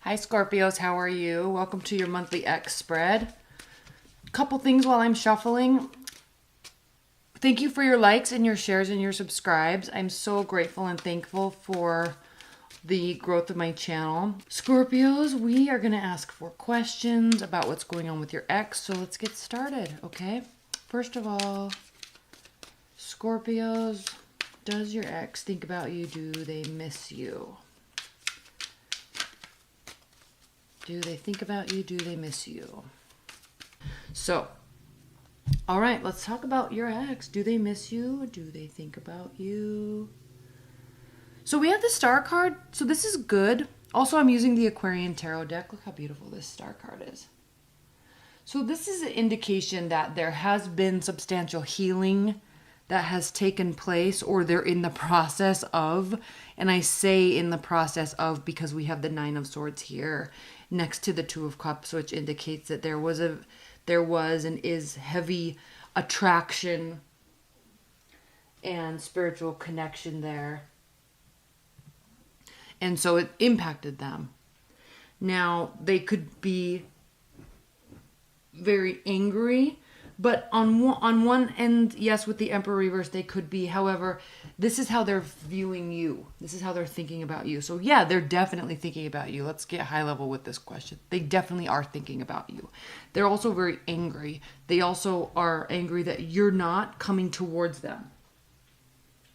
Hi Scorpios, how are you? Welcome to your monthly X spread. Couple things while I'm shuffling. Thank you for your likes and your shares and your subscribes. I'm so grateful and thankful for the growth of my channel. Scorpios, we are going to ask 4 questions about what's going on with your ex. So let's get started, okay? First of all, Scorpios, does your ex think about you? Do they miss you? Do they think about you? Do they miss you? So, all right, let's talk about your ex. Do they miss you? Do they think about you? So we have the Star card. So this is good. Also, I'm using the Aquarian Tarot deck. Look how beautiful this Star card is. So this is an indication that there has been substantial healing that has taken place, or they're in the process of. And I say in the process of because we have the 9 of Swords here next to the 2 of Cups, which indicates that there was and is heavy attraction and spiritual connection there. And so it impacted them. Now, they could be very angry, but on one end, yes, with the Emperor reverse, they could be. However, this is how they're viewing you. This is how they're thinking about you. So yeah, they're definitely thinking about you. Let's get high level with this question. They definitely are thinking about you. They're also very angry. They also are angry that you're not coming towards them.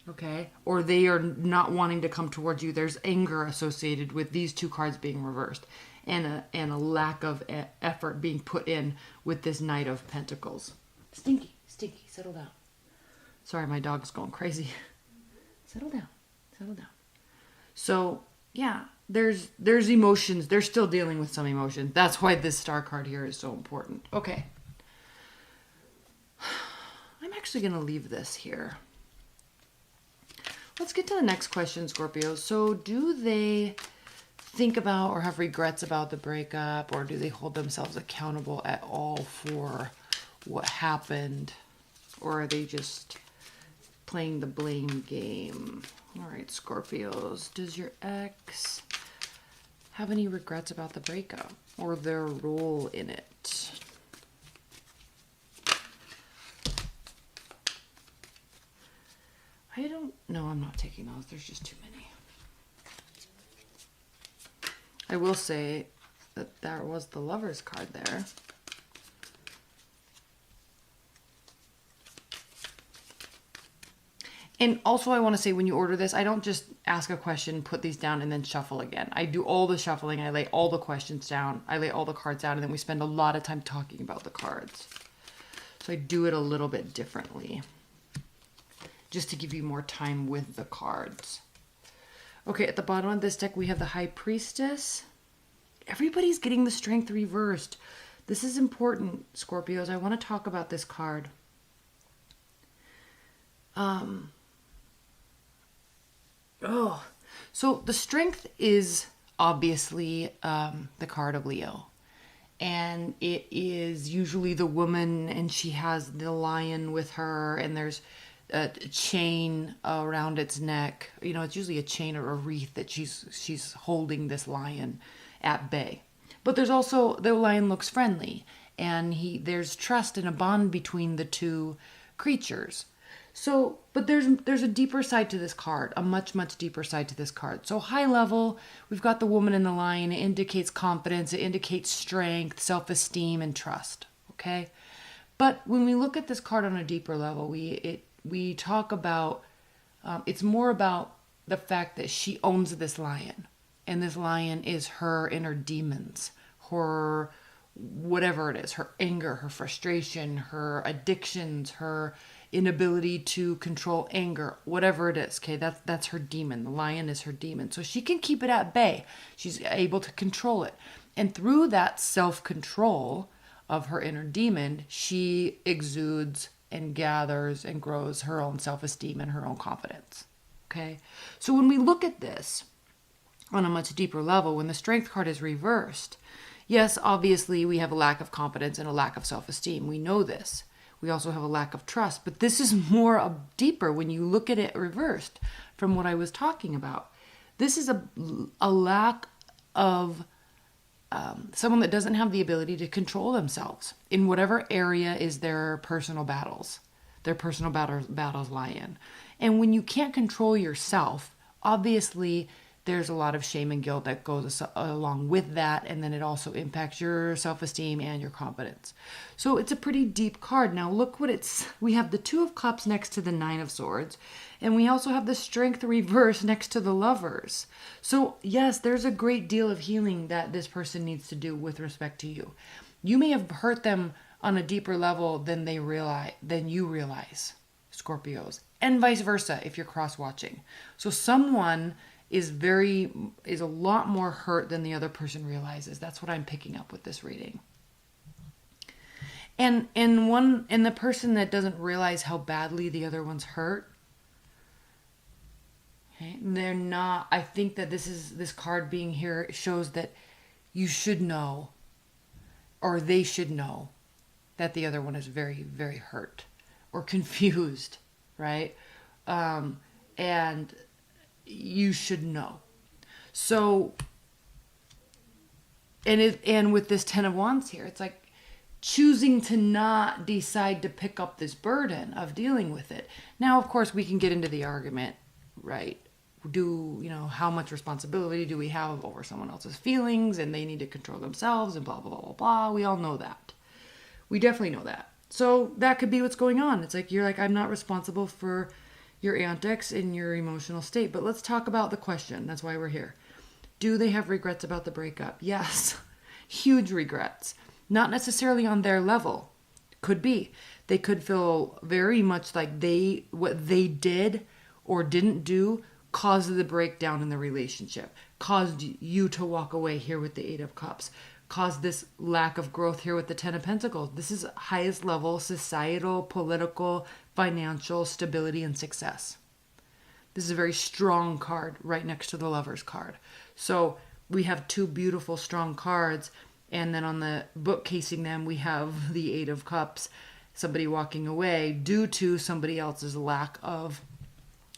Okay? Or they are not wanting to come towards you. There's anger associated with these 2 cards being reversed. And a lack of effort being put in with this Knight of Pentacles. Stinky, settle down. Sorry, my dog's going crazy. Settle down. So, yeah, there's emotions. They're still dealing with some emotion. That's why this Star card here is so important. Okay. I'm actually going to leave this here. Let's get to the next question, Scorpio. So, do they think about or have regrets about the breakup, or do they hold themselves accountable at all for what happened, or are they just playing the blame game? All right, Scorpios, does your ex have any regrets about the breakup or their role in it? I don't know. I'm not taking those. There's just too many. I will say that there was the Lover's card there. And also I want to say, when you order this, I don't just ask a question, put these down, and then shuffle again. I do all the shuffling. I lay all the questions down. I lay all the cards down, and then we spend a lot of time talking about the cards. So I do it a little bit differently, just to give you more time with the cards. Okay, at the bottom of this deck, we have the High Priestess. Everybody's getting the Strength reversed. This is important, Scorpios. I want to talk about this card. So the Strength is obviously the card of Leo. And it is usually the woman, and she has the lion with her, and there's a chain around its neck. You know, it's usually a chain or a wreath that she's holding this lion at bay. But there's also, the lion looks friendly, and there's trust and a bond between the 2 creatures. So, but there's a deeper side to this card, a much deeper side to this card. So high level, we've got the woman and the lion. It indicates confidence, it indicates strength, self-esteem, and trust. Okay, but when we look at this card on a deeper level, we talk about, it's more about the fact that she owns this lion. And this lion is her inner demons, her whatever it is, her anger, her frustration, her addictions, her inability to control anger, whatever it is. Okay, that's her demon. The lion is her demon. So she can keep it at bay. She's able to control it. And through that self-control of her inner demon, she exudes and gathers and grows her own self-esteem and her own confidence. Okay? So when we look at this on a much deeper level, when the Strength card is reversed, yes, obviously we have a lack of confidence and a lack of self-esteem. We know this. We also have a lack of trust. But this is more deeper when you look at it reversed from what I was talking about. This is a lack of someone that doesn't have the ability to control themselves in whatever area is their personal battles. Their personal battles lie in. And when you can't control yourself, obviously there's a lot of shame and guilt that goes along with that, and then it also impacts your self-esteem and your confidence. So it's a pretty deep card. Now look what we have the Two of Cups next to the Nine of Swords, and we also have the Strength reverse next to the Lovers. So yes, there's a great deal of healing that this person needs to do with respect to you. You may have hurt them on a deeper level than you realize, Scorpios, and vice versa if you're cross-watching. So someone is a lot more hurt than the other person realizes. That's what I'm picking up with this reading. And the person that doesn't realize how badly the other one's hurt, okay, they're not. I think that this card being here shows that you should know, or they should know, that the other one is very, very hurt or confused, right? And you should know. So, and with this Ten of Wands here, it's like choosing to not decide to pick up this burden of dealing with it. Now, of course, we can get into the argument, right? How much responsibility do we have over someone else's feelings, and they need to control themselves and blah, blah, blah, blah, blah. We all know that. We definitely know that. So that could be what's going on. It's like, you're like, I'm not responsible for your antics and your emotional state. But let's talk about the question. That's why we're here. Do they have regrets about the breakup? Yes. Huge regrets. Not necessarily on their level. Could be. They could feel very much like what they did or didn't do caused the breakdown in the relationship. Caused you to walk away here with the Eight of Cups. Caused this lack of growth here with the Ten of Pentacles. This is highest level societal, political, financial stability and success. This is a very strong card right next to the Lover's card. So we have two beautiful, strong cards. And then on the book casing them, we have the Eight of Cups. Somebody walking away due to somebody else's lack of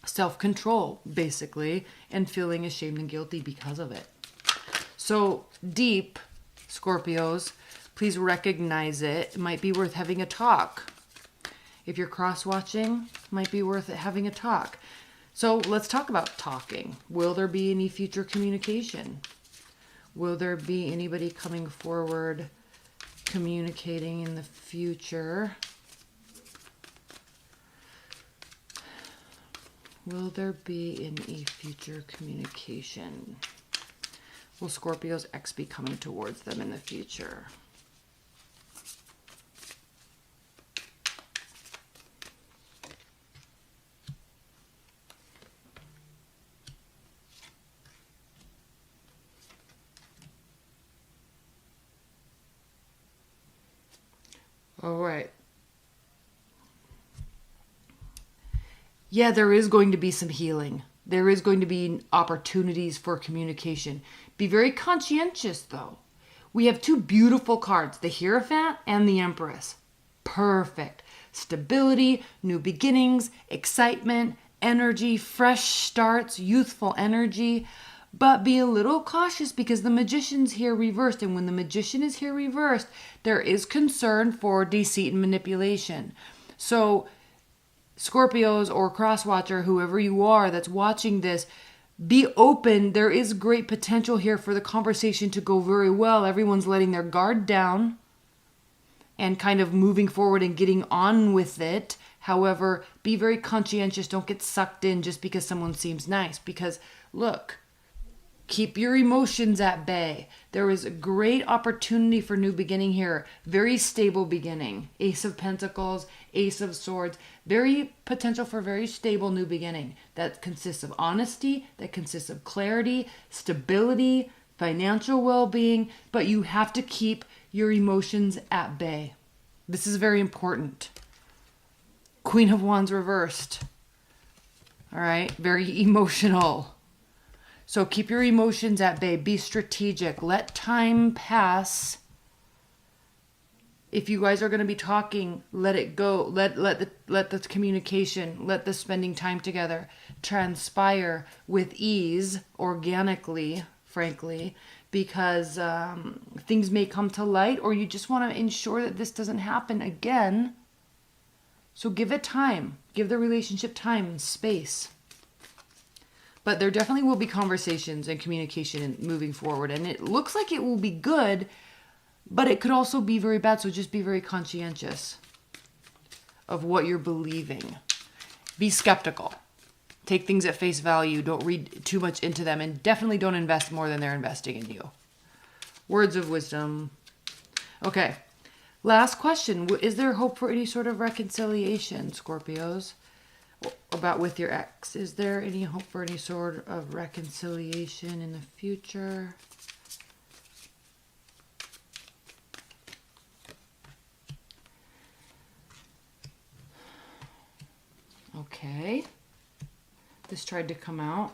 self-control, basically, and feeling ashamed and guilty because of it. So deep, Scorpios, please recognize it. It might be worth having a talk. If you're cross-watching, it might be worth having a talk. So let's talk about talking. Will there be any future communication? Will there be anybody coming forward, communicating in the future? Will there be any future communication? Will Scorpio's ex be coming towards them in the future? All right. Yeah, there is going to be some healing. There is going to be opportunities for communication. Be very conscientious, though. We have two beautiful cards, the Hierophant and the Empress. Perfect. Stability, new beginnings, excitement, energy, fresh starts, youthful energy. But be a little cautious because the Magician's here reversed. And when the Magician is here reversed, there is concern for deceit and manipulation. So Scorpios or cross-watcher, whoever you are that's watching this, be open. There is great potential here for the conversation to go very well. Everyone's letting their guard down and kind of moving forward and getting on with it. However, be very conscientious. Don't get sucked in just because someone seems nice. Because, look, keep your emotions at bay. There is a great opportunity for new beginning here. Very stable beginning. Ace of Pentacles, Ace of Swords. Very potential for very stable new beginning. That consists of honesty, that consists of clarity, stability, financial well-being. But you have to keep your emotions at bay. This is very important. Queen of Wands reversed. All right, very emotional. So keep your emotions at bay. Be strategic. Let time pass. If you guys are going to be talking, let it go. Let the communication, let the spending time together transpire with ease, organically, frankly, because things may come to light, or you just want to ensure that this doesn't happen again. So give it time. Give the relationship time and space. But there definitely will be conversations and communication moving forward. And it looks like it will be good, but it could also be very bad. So just be very conscientious of what you're believing. Be skeptical. Take things at face value. Don't read too much into them. And definitely don't invest more than they're investing in you. Words of wisdom. Okay. Last question. Is there hope for any sort of reconciliation, Scorpios? About with your ex? Is there any hope for any sort of reconciliation in the future? Okay. This tried to come out.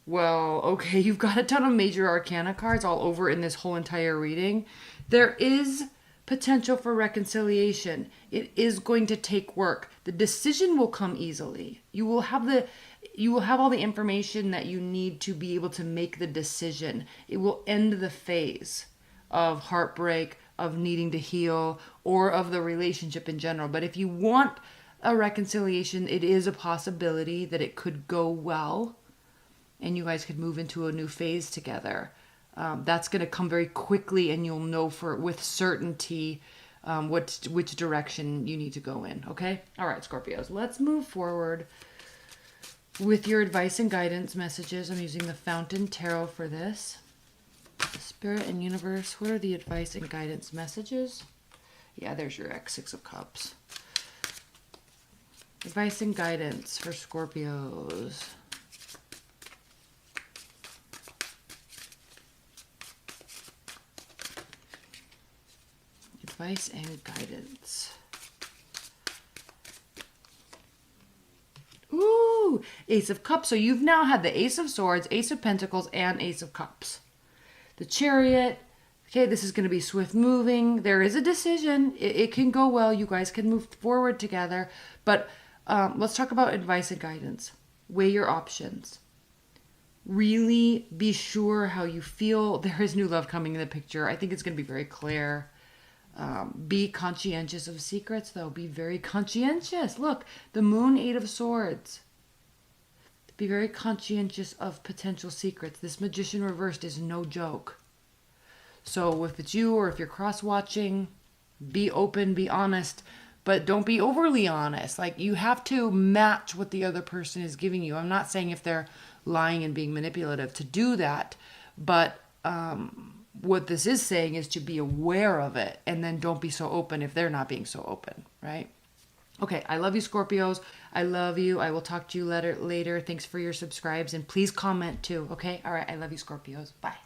Well, okay, you've got a ton of major arcana cards all over in this whole entire reading. There is potential for reconciliation. It is going to take work. The decision will come easily. You will have all the information that you need to be able to make the decision. It will end the phase of heartbreak, of needing to heal, or of the relationship in general. But if you want a reconciliation, it is a possibility that it could go well and you guys could move into a new phase together. That's going to come very quickly, and you'll know with certainty which direction you need to go in. Okay? All right, Scorpios. Let's move forward with your advice and guidance messages. I'm using the Fountain Tarot for this. Spirit and Universe, what are the advice and guidance messages? Yeah, there's your X, Six of Cups. Advice and guidance for Scorpios. Advice and guidance. Ooh, Ace of Cups. So you've now had the Ace of Swords, Ace of Pentacles, and Ace of Cups. The Chariot. Okay, this is going to be swift moving. There is a decision. It can go well. You guys can move forward together. But let's talk about advice and guidance. Weigh your options. Really be sure how you feel. There is new love coming in the picture. I think it's going to be very clear. Be conscientious of secrets, though. Be very conscientious. Look, the Moon, Eight of Swords. Be very conscientious of potential secrets. This Magician reversed is no joke. So if it's you or if you're cross-watching, be open, be honest, but don't be overly honest. Like, you have to match what the other person is giving you. I'm not saying if they're lying and being manipulative to do that, but what this is saying is to be aware of it, and then don't be so open if they're not being so open, right? Okay, I love you, Scorpios. I love you. I will talk to you later. Thanks for your subscribes, and please comment too, okay? All right, I love you, Scorpios. Bye.